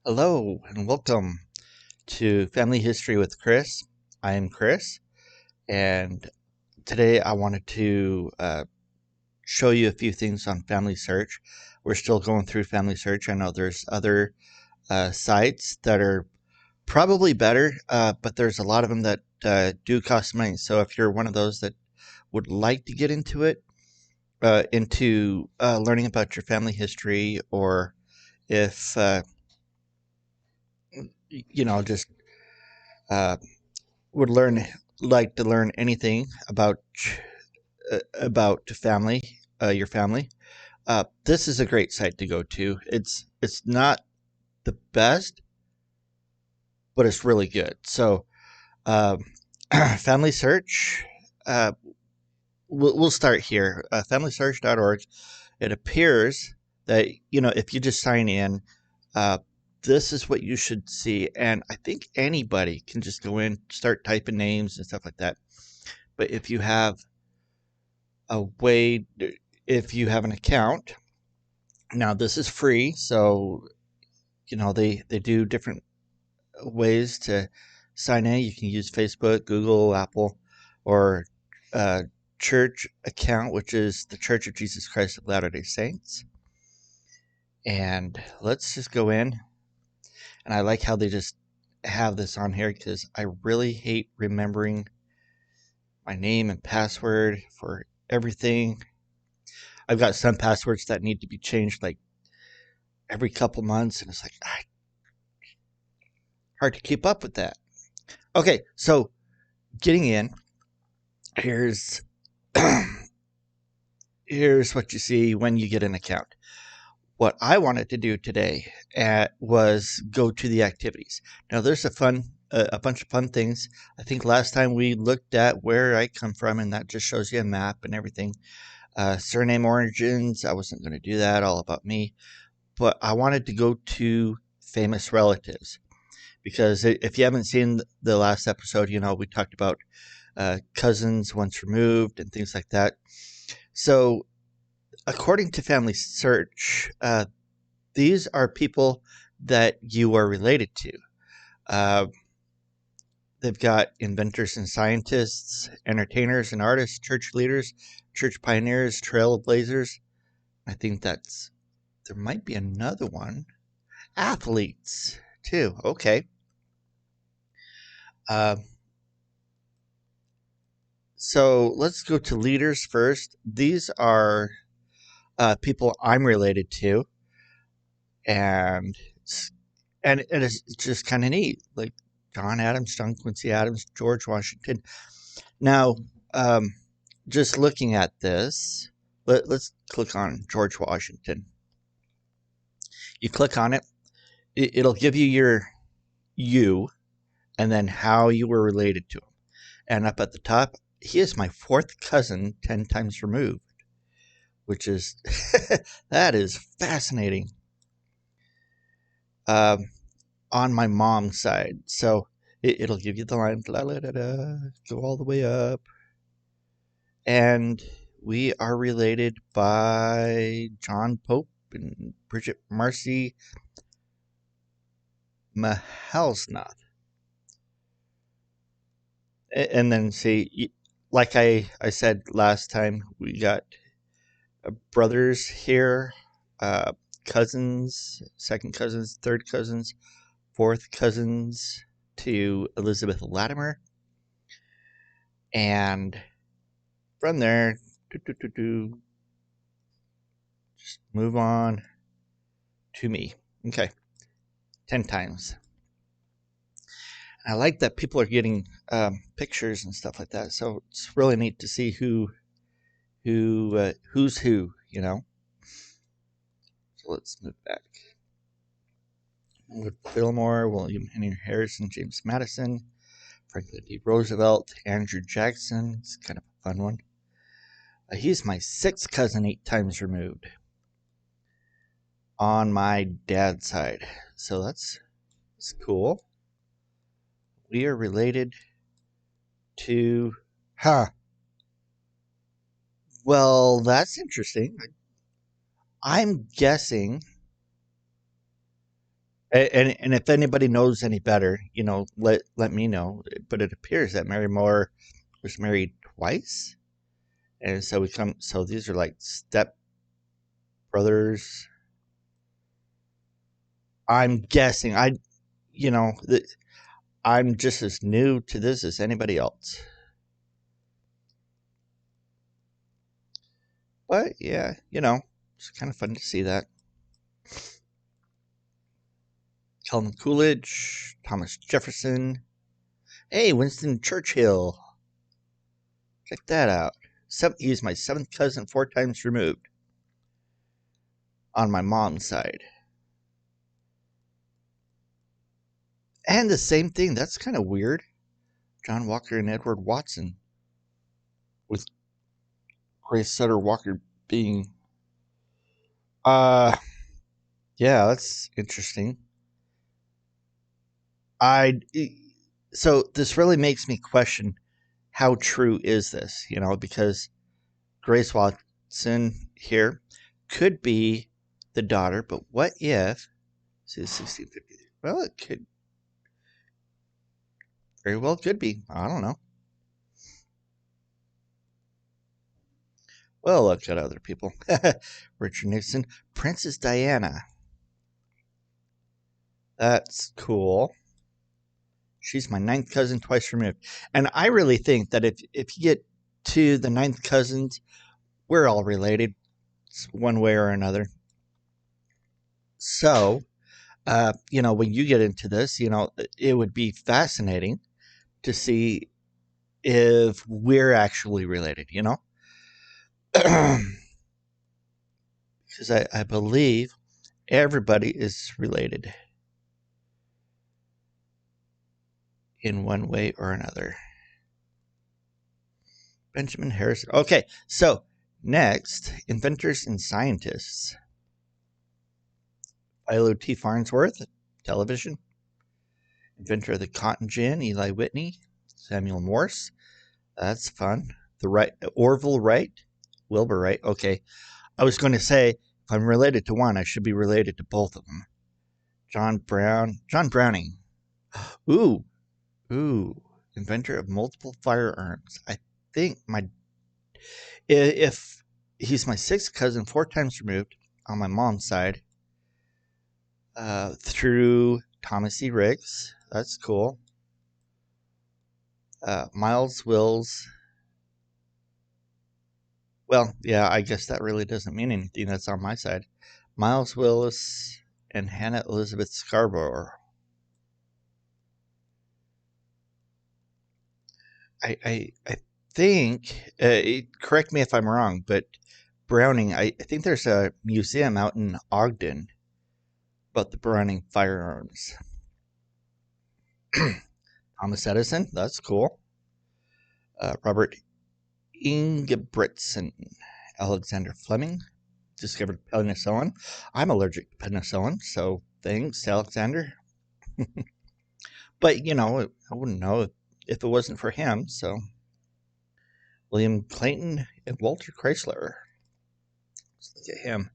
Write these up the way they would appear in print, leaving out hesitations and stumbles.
Hello and welcome to Family History with Chris. I am Chris, and today I wanted to show you a few things on FamilySearch. We're still going through FamilySearch. I know there's other sites that are probably better, but there's a lot of them that do cost money. So if you're one of those that would like to get into it, into learning about your family history, or if just uh, would like to learn anything about your family, this is a great site to go to. It's not the best, but it's really good. So, uh, Family Search. Uh, we'll start here. FamilySearch.org. It appears that if you just sign in, uh, this is what you should see, and I think anybody can just go in, start typing names and stuff like that. But if you have a way, if you have an account, now this is free, so they do different ways to sign in. You can use Facebook, Google, Apple, or church account, which is the Church of Jesus Christ of Latter-day Saints. And let's just go in. And I like how they just have this on here because I really hate remembering my name and password for everything. I've got some passwords that need to be changed like every couple months, and it's like hard to keep up with that. Okay, so getting in, here's here's what you see when you get an account. What I wanted to do today was go to the activities. Now there's a bunch of fun things. I think last time we looked at where I come from, and that just shows you a map and everything. Surname origins, I wasn't going to do that, all about me. But I wanted to go to famous relatives. Because if you haven't seen the last episode, we talked about cousins once removed and things like that. So, according to FamilySearch, these are people that you are related to. Uh, they've got inventors and scientists, entertainers and artists, church leaders, church pioneers, trailblazers. I think there might be another one. Athletes, too. Okay. So let's go to leaders first. These are people I'm related to, and it's just kind of neat, like John Adams, John Quincy Adams, George Washington. Now, just looking at this, let's click on George Washington. You click on it, it'll give you and then how you were related to him. And up at the top, he is my fourth cousin 10 times removed, which is, that is fascinating. On my mom's side. So it'll give you the line, la, la, da, da, go all the way up. And we are related by John Pope and Bridget Marcy Mahelsnath. And then see, like I said last time, we got brothers here, cousins, second cousins, third cousins, fourth cousins to Elizabeth Latimer. And from there, just move on to me. Okay, 10 times. I like that people are getting pictures and stuff like that. So it's really neat to see who's who, So let's move back. Wood Fillmore, William Henry Harrison, James Madison, Franklin D. Roosevelt, Andrew Jackson. It's kind of a fun one. He's my sixth cousin 8 times removed on my dad's side. So that's cool. We are related to... Well, that's interesting. I'm guessing... And if anybody knows any better, let me know. But it appears that Mary Moore was married twice, and so So these are like step brothers. I'm guessing. You know, the, I'm just as new to this as anybody else. But yeah, it's kind of fun to see that. Calvin Coolidge, Thomas Jefferson. Hey, Winston Churchill. Check that out. He's my seventh cousin, 4 times removed on my mom's side. And the same thing, that's kind of weird. John Walker and Edward Watson, with Grace Sutter Walker being. Yeah, that's interesting. So this really makes me question how true is this, because Grace Watson here could be the daughter, but what if, see, 1650, well, it could very well could be. I don't know. Well, look at other people. Richard Nixon, Princess Diana. That's cool. She's my ninth cousin, twice removed. And I really think that if you get to the ninth cousins, we're all related one way or another. So, when you get into this, it would be fascinating to see if we're actually related, because I believe everybody is related in one way or another. Benjamin Harrison. Okay, so next, inventors and scientists. Philo T. Farnsworth, television. Inventor of the cotton gin, Eli Whitney. Samuel Morse. That's fun. Orville Wright. Wilbur Wright. Okay, I was going to say, if I'm related to one, I should be related to both of them. John Browning. Ooh. Inventor of multiple firearms. I think if he's my sixth cousin, 4 times removed on my mom's side, through Thomas E. Riggs. That's cool. Miles Wills. Well, yeah, I guess that really doesn't mean anything. That's on my side. Miles Willis and Hannah Elizabeth Scarborough. I think, correct me if I'm wrong, but Browning, I think there's a museum out in Ogden about the Browning firearms. Thomas Edison, that's cool. Robert Ingebrigtsen, Alexander Fleming, discovered penicillin. I'm allergic to penicillin, so thanks, Alexander. But, I wouldn't know if it wasn't for him, so. William Clayton and Walter Chrysler. Let's look at him.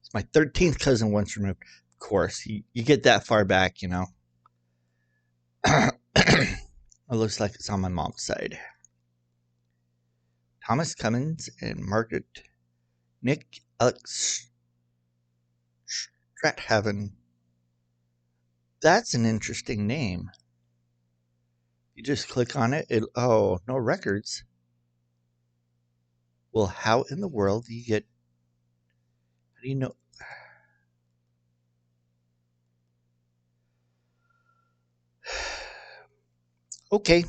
It's my 13th cousin once removed. Of course, you get that far back, It looks like it's on my mom's side. Thomas Cummins and Margaret Nick Alex Strathaven. That's an interesting name. You just click on it. No records. Well, how in the world do you get? How do you know? Okay.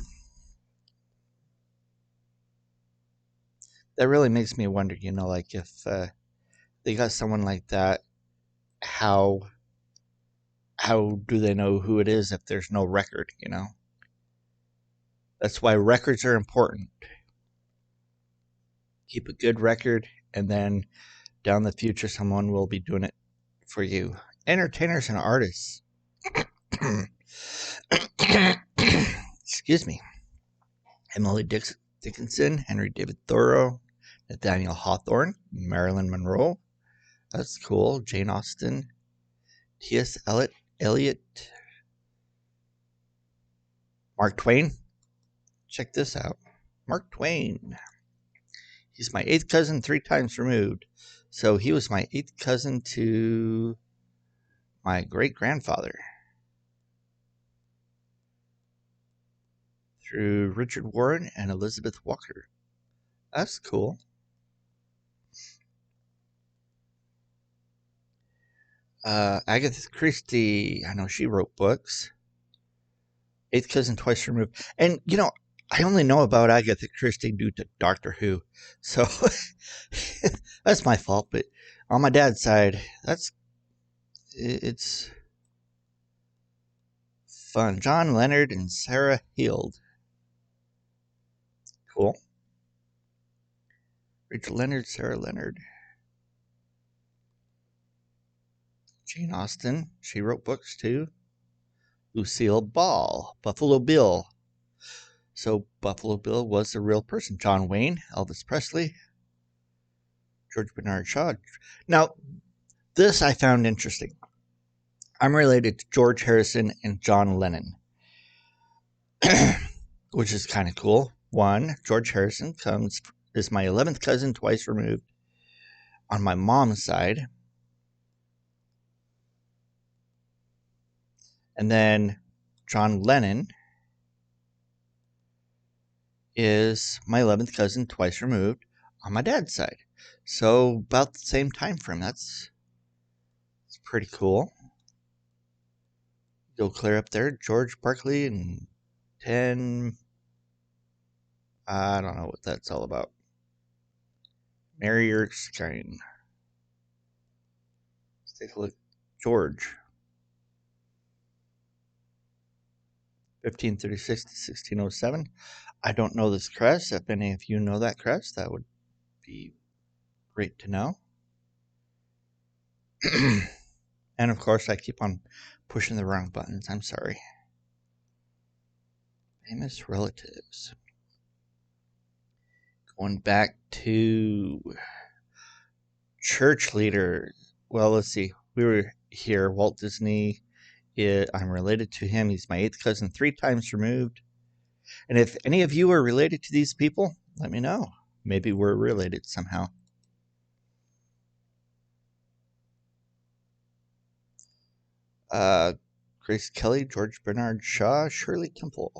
That really makes me wonder, like if they got someone like that, how do they know who it is if there's no record, That's why records are important. Keep a good record, and then down the future, someone will be doing it for you. Entertainers and artists. Excuse me. Emily Dickinson, Henry David Thoreau, Nathaniel Hawthorne, Marilyn Monroe. That's cool. Jane Austen, T.S. Eliot, Elliot. Mark Twain. Check this out. Mark Twain. He's my 8th cousin 3 times removed. So he was my 8th cousin to my great-grandfather. Through Richard Warren and Elizabeth Walker. That's cool. Agatha Christie. I know she wrote books. 8th cousin twice removed. And, I only know about Agatha Christie due to Doctor Who. So that's my fault. But on my dad's side, it's fun. John Leonard and Sarah Heald. Cool. Rachel Leonard, Sarah Leonard. Jane Austen. She wrote books too. Lucille Ball. Buffalo Bill. So Buffalo Bill was a real person. John Wayne. Elvis Presley. George Bernard Shaw. Now, this I found interesting. I'm related to George Harrison and John Lennon, which is kind of cool. One, George Harrison is my 11th cousin twice removed on my mom's side. And then John Lennon is my 11th cousin twice removed on my dad's side. So about the same time frame. That's pretty cool. Go clear up there. George Barkley and 10. I don't know what that's all about. Mary Erskine. Let's take a look. George. 1536 to 1607. I don't know this crest. If any of you know that crest, that would be great to know. And of course, I keep on pushing the wrong buttons. I'm sorry. Famous relatives. Going back to church leader. Well, let's see. We were here. Walt Disney. I'm related to him. He's my 8th cousin 3 times removed. And if any of you are related to these people, let me know. Maybe we're related somehow. Grace Kelly, George Bernard Shaw, Shirley Temple.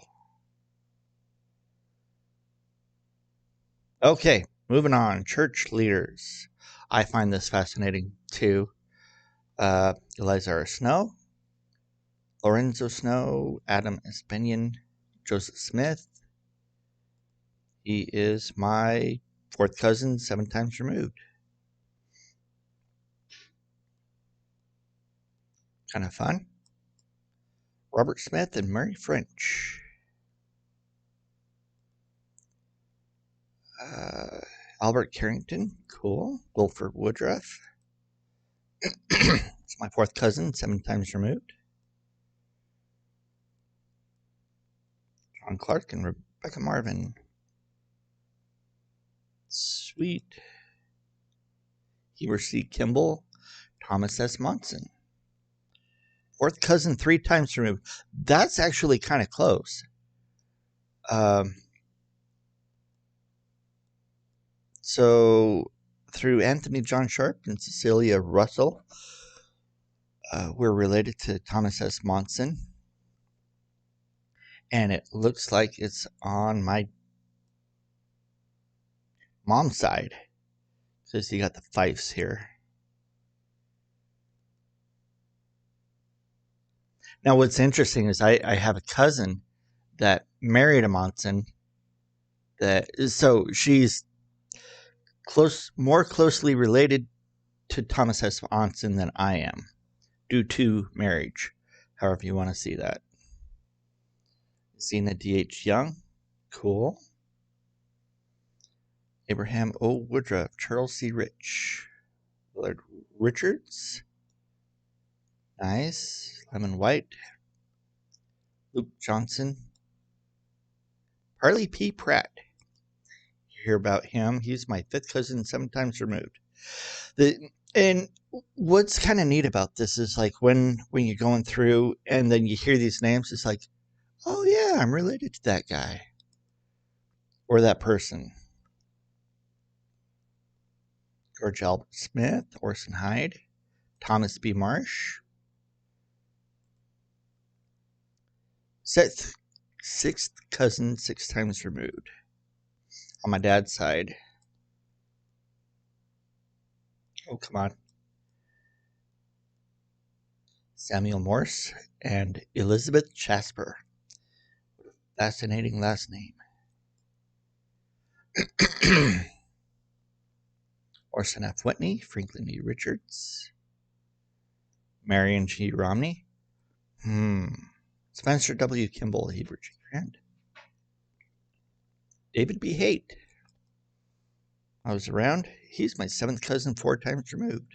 Okay, moving on. Church leaders. I find this fascinating too. Eliza Snow, Lorenzo Snow, Adam Espinian, Joseph Smith. He is my 4th cousin 7 times removed. Kind of fun. Robert Smith and Mary French. Albert Carrington, cool. Wilford Woodruff. It's my 4th cousin, 7 times removed. John Clark and Rebecca Marvin. Sweet. Heber C. Kimball, Thomas S. Monson. 4th cousin 3 times removed. That's actually kind of close. So through Anthony John Sharp and Cecilia Russell, we're related to Thomas S. Monson. And it looks like it's on my mom's side. Because you got the Fifes here. Now, what's interesting is I have a cousin that married a Monson. So she's more closely related to Thomas S. Monson than I am, due to marriage. However you want to see that. Zena D.H. Young, cool. Abraham O. Woodruff, Charles C. Rich, Willard Richards, nice. Lemon White, Luke Johnson, Harley P. Pratt. You hear about him? He's my 5th cousin 7 times removed. And what's kind of neat about this is like when you're going through and then you hear these names, it's like, oh yeah, I'm related to that guy or that person. George Albert Smith, Orson Hyde, Thomas B. Marsh. Sixth cousin, 6 times removed. On my dad's side. Oh, come on. Samuel Morse and Elizabeth Jasper. Fascinating last name. Orson F. Whitney, Franklin E. Richards, Marion G. Romney. Spencer W. Kimball, Heber G. Grant. David B. Haight. I was around. He's my 7th cousin, 4 times removed.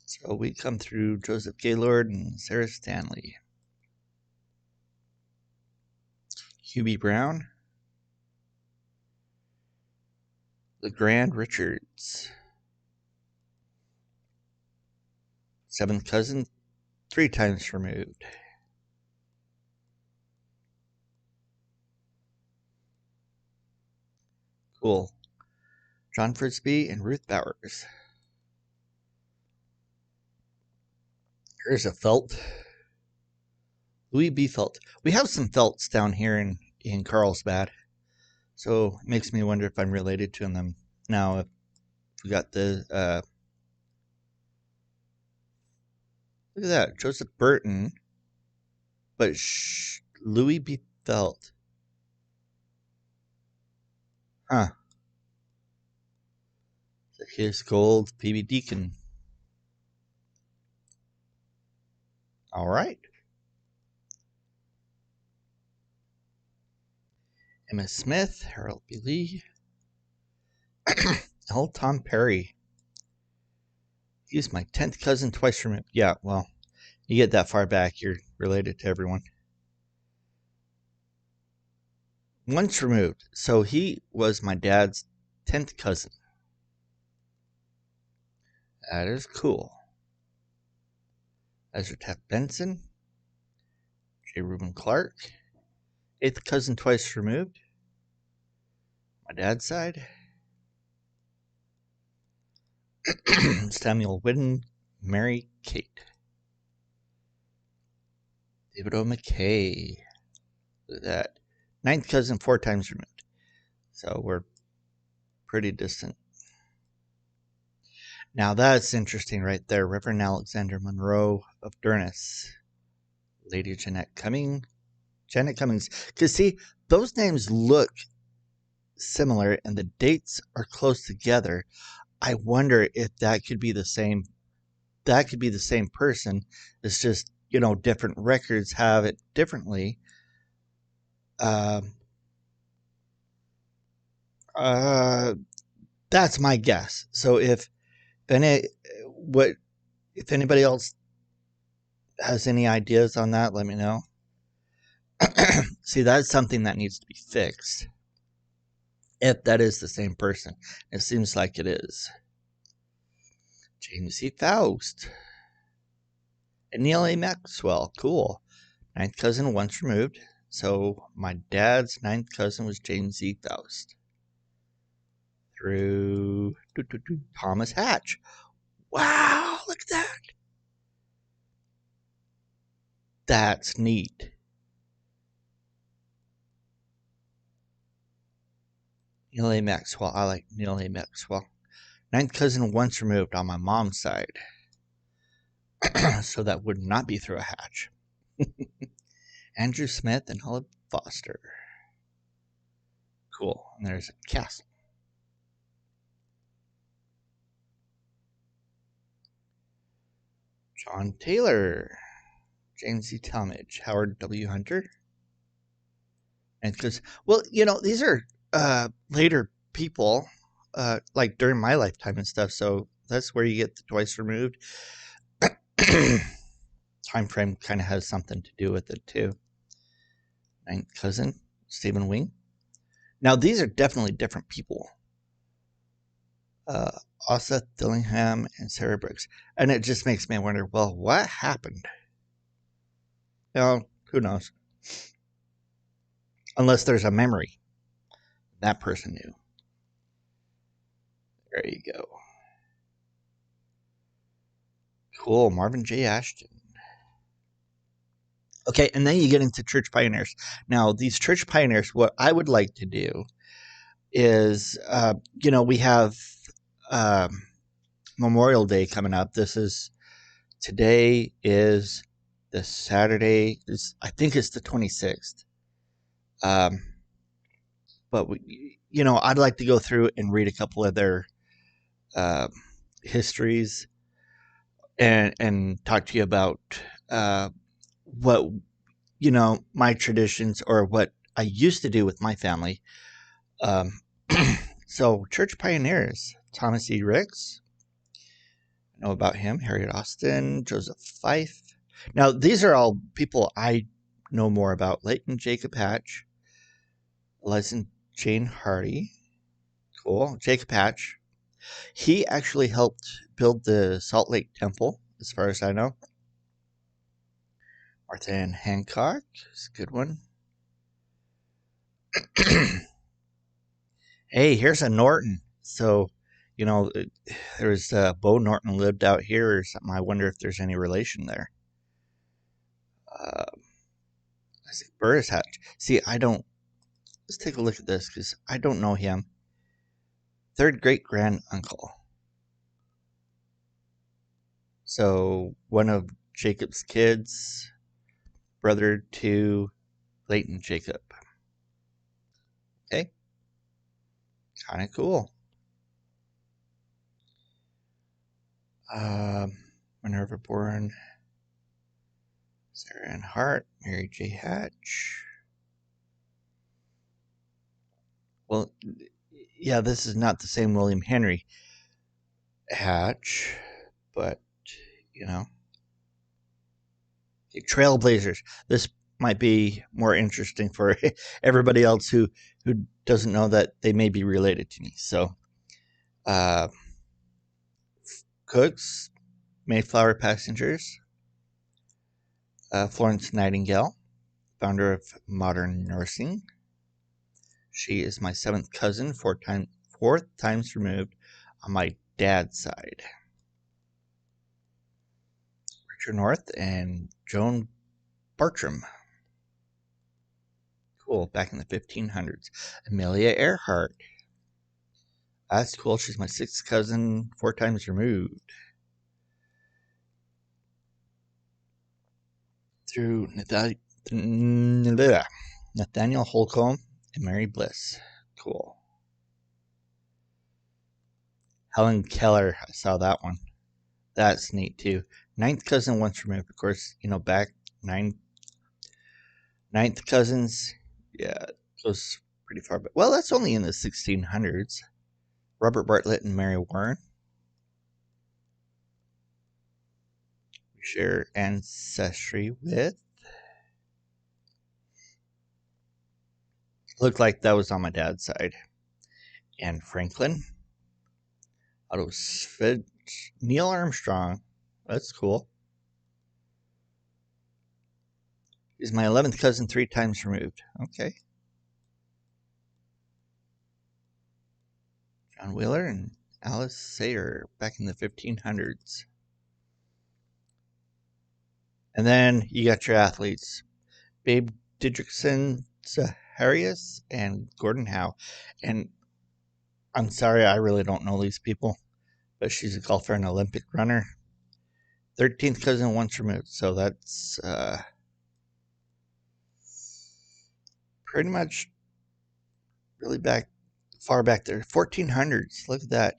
So we come through Joseph Gaylord and Sarah Stanley. Hubie Brown. LeGrand Richards. 7th cousin, 3 times removed. Cool. John Frisbee and Ruth Bowers. Here's a felt. Louis B. Felt. We have some felts down here in Carlsbad. So it makes me wonder if I'm related to them. Now, if we got the, look at that, Joseph Burton, but Louis B. Felt. Huh. Here's Gold, P.B. Deacon. All right. Emma Smith, Harold B. Lee. L. Tom Perry. He's my 10th cousin, twice removed. Yeah, well, you get that far back, you're related to everyone. Once removed. So he was my dad's 10th cousin. That is cool. Ezra Taft Benson. J. Reuben Clark. 8th cousin, twice removed. My dad's side. Samuel Whidden. Mary Kate. David O. McKay. Look at that. 9th cousin, 4 times removed. So we're pretty distant. Now that's interesting right there. Reverend Alexander Monroe of Durness. Lady Janet Cummings. Because see, those names look similar and the dates are close together. I wonder if that could be the same. That could be the same person. It's just, different records have it differently. That's my guess. So if anybody else has any ideas on that, let me know. See, that's something that needs to be fixed. If that is the same person. It seems like it is. James E. Faust. And Neil A. Maxwell. Cool. 9th cousin, once removed. So my dad's 9th cousin was James E. Faust. Through Thomas Hatch. Wow, look at that. That's neat. Neil A. Maxwell. I like Neil A. Maxwell. 9th cousin, once removed on my mom's side. So that would not be through a hatch. Andrew Smith and Olive Foster. Cool. And there's a castle. John Taylor. James E. Talmadge. Howard W. Hunter. And because, well, these are later people, like during my lifetime and stuff. So that's where you get the twice removed. Time frame kind of has something to do with it too. 9th cousin, Stephen Wing. Now these are definitely different people. uh, Asa Dillingham and Sarah Brooks. And it just makes me wonder, well, what happened? Who knows? Unless there's a memory. That person knew. There you go. Cool, Marvin J. Ashton. Okay, and then you get into church pioneers. Now, these church pioneers, what I would like to do is, we have Memorial Day coming up. Today is the Saturday. I think it's the 26th. But I'd like to go through and read a couple of their histories and talk to you about what my traditions or what I used to do with my family. So church pioneers, Thomas E. Ricks, know about him, Harriet Austin, Joseph Fife. Now these are all people I know more about. Leighton Jacob Hatch, Eliza Jane Hardy. Cool. Jacob Hatch. He actually helped build the Salt Lake Temple, as far as I know. Martha Ann Hancock is a good one. Hey, here's a Norton. So, there's Bo Norton lived out here or something. I wonder if there's any relation there. Isaac Burris Hatch. See, let's take a look at this because I don't know him. Third great grand uncle. So, one of Jacob's kids, brother to Leighton Jacob. Okay. Kind of cool. Minerva Bourne, Sarah Ann Hart, Mary J. Hatch. Well, yeah, this is not the same William Henry Hatch, but, Trailblazers. This might be more interesting for everybody else who doesn't know that they may be related to me. So, Cooks, Mayflower Passengers, Florence Nightingale, founder of modern nursing. She is my seventh cousin, fourth times removed on my dad's side. Richard North and Joan Bartram. Cool, back in the 1500s. Amelia Earhart. That's cool. She's my sixth cousin, four times removed. Through Nathaniel Holcomb and Mary Bliss. Cool. Helen Keller. I saw that one. That's neat too. Ninth cousin once removed. Of course, back ninth cousins. Yeah, it goes pretty far back. Well, that's only in the 1600s. Robert Bartlett and Mary Warren. We share ancestry with. Looked like that was on my dad's side. Anne Franklin. Otto Sved. Neil Armstrong. That's cool. He's my 11th cousin, three times removed. Okay. John Wheeler and Alice Sayre back in the 1500s. And then you got your athletes. Babe Didrikson, Zaharias, and Gordon Howe. And I'm sorry, I really don't know these people, but she's a golfer and Olympic runner. 13th cousin once removed. So that's pretty much really far back there. 1400s. Look at that.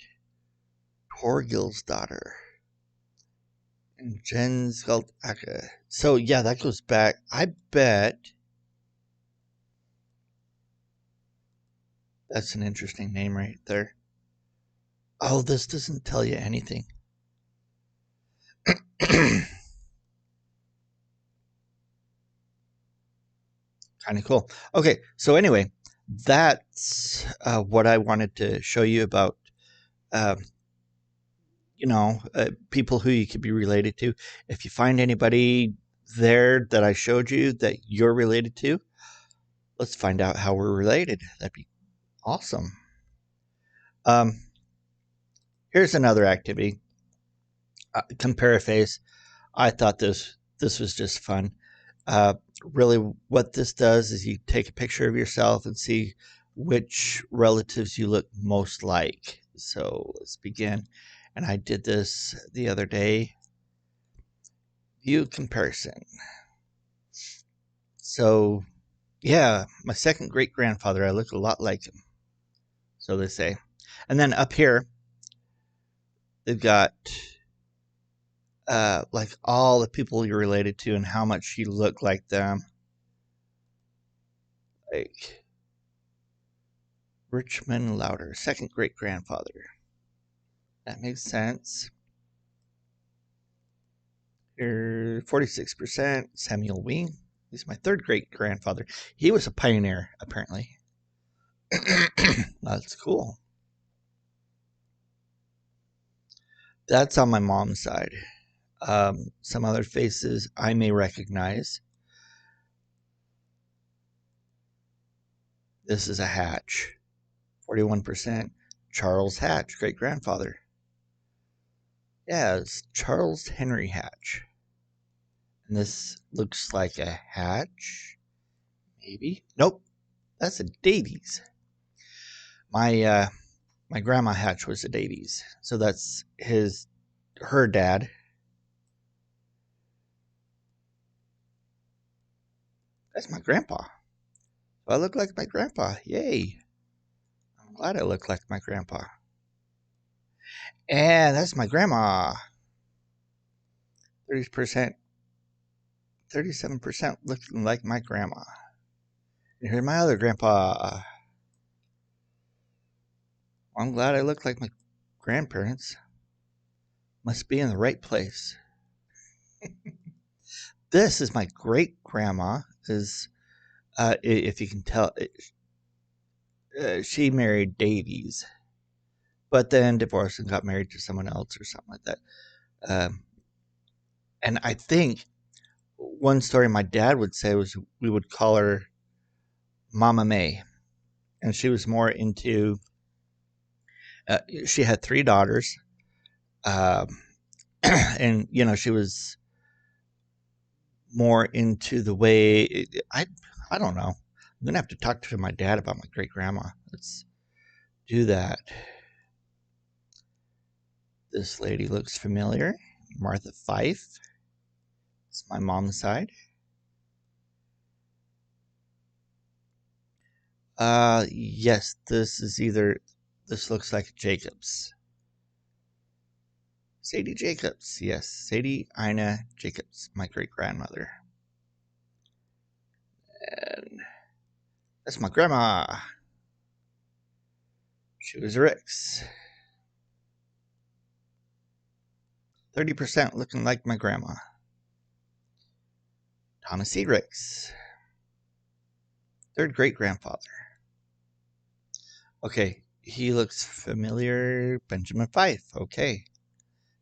Torgil's daughter. And Jens Galtaka. So yeah, that goes back. I bet that's an interesting name right there. Oh, this doesn't tell you anything. Kind of cool. Okay, so anyway, that's what I wanted to show you about uh, people who you could be related to. If you find anybody there that I showed you that you're related to, let's find out how we're related. That'd be awesome. Um, Here's another activity. Compare a face. I thought this was just fun. Uh, Really, what this does is you take a picture of yourself and see which relatives you look most like. So let's begin. And I did this the other day. View comparison. So, yeah, my second great grandfather, I look a lot like him. So they say. And then up here, they've got like all the people you're related to and how much you look like them. Like Richmond Louder, second great grandfather. That makes sense. Here, 46%. Samuel Wing. He's my third great grandfather. He was a pioneer, apparently. That's cool. That's on my mom's side. Some other faces I may recognize. This is a Hatch. 41%. Charles Hatch, great grandfather. Yeah, it's Charles Henry Hatch. And this looks like a Hatch. Maybe. Nope. That's a Davies. My grandma Hatch was a Davies. So that's her dad. That's my grandpa. I look like my grandpa. Yay. I'm glad I look like my grandpa. And that's my grandma. 30%, 37% looking like my grandma. And here's my other grandpa. I'm glad I look like my grandparents. Must be in the right place. This is my great grandma. If you can tell, she married Davies, but then divorced and got married to someone else or something like that. And I think one story my dad would say was we would call her Mama May, and she was more into. She had 3 daughters, and she was more into the way I don't know. I'm gonna have to talk to my dad about my great grandma. Let's do that. This lady looks familiar. Martha Fife. It's my mom's side. Yes, this looks like Jacobs. Sadie Jacobs, yes, Sadie Ina Jacobs, my great grandmother. And that's my grandma. She was Rick's. 30% looking like my grandma. Thomas E. Ricks. Third great grandfather. Okay, he looks familiar. Benjamin Fife. Okay.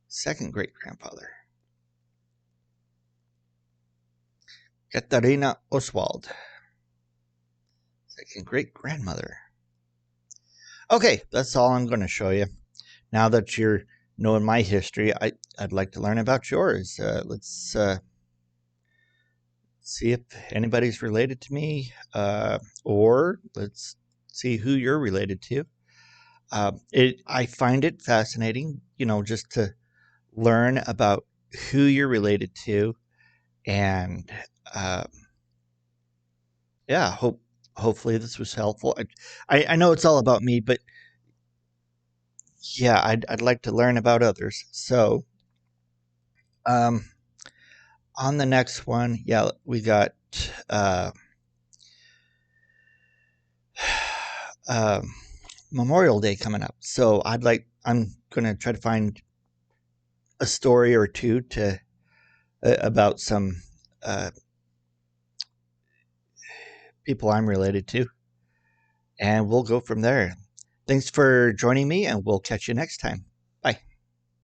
Second great grandfather. Katarina Oswald. Second great grandmother. Okay, that's all I'm going to show you. Now that you're knowing my history, I'd like to learn about yours. Let's see if anybody's related to me, or let's see who you're related to. I find it fascinating, just to learn about who you're related to, and yeah, hopefully this was helpful. I know it's all about me, but yeah, I'd like to learn about others. So, on the next one, yeah, we got Memorial Day coming up. So I'm gonna try to find a story or two to about some people I'm related to, and we'll go from there. Thanks for joining me, and we'll catch you next time.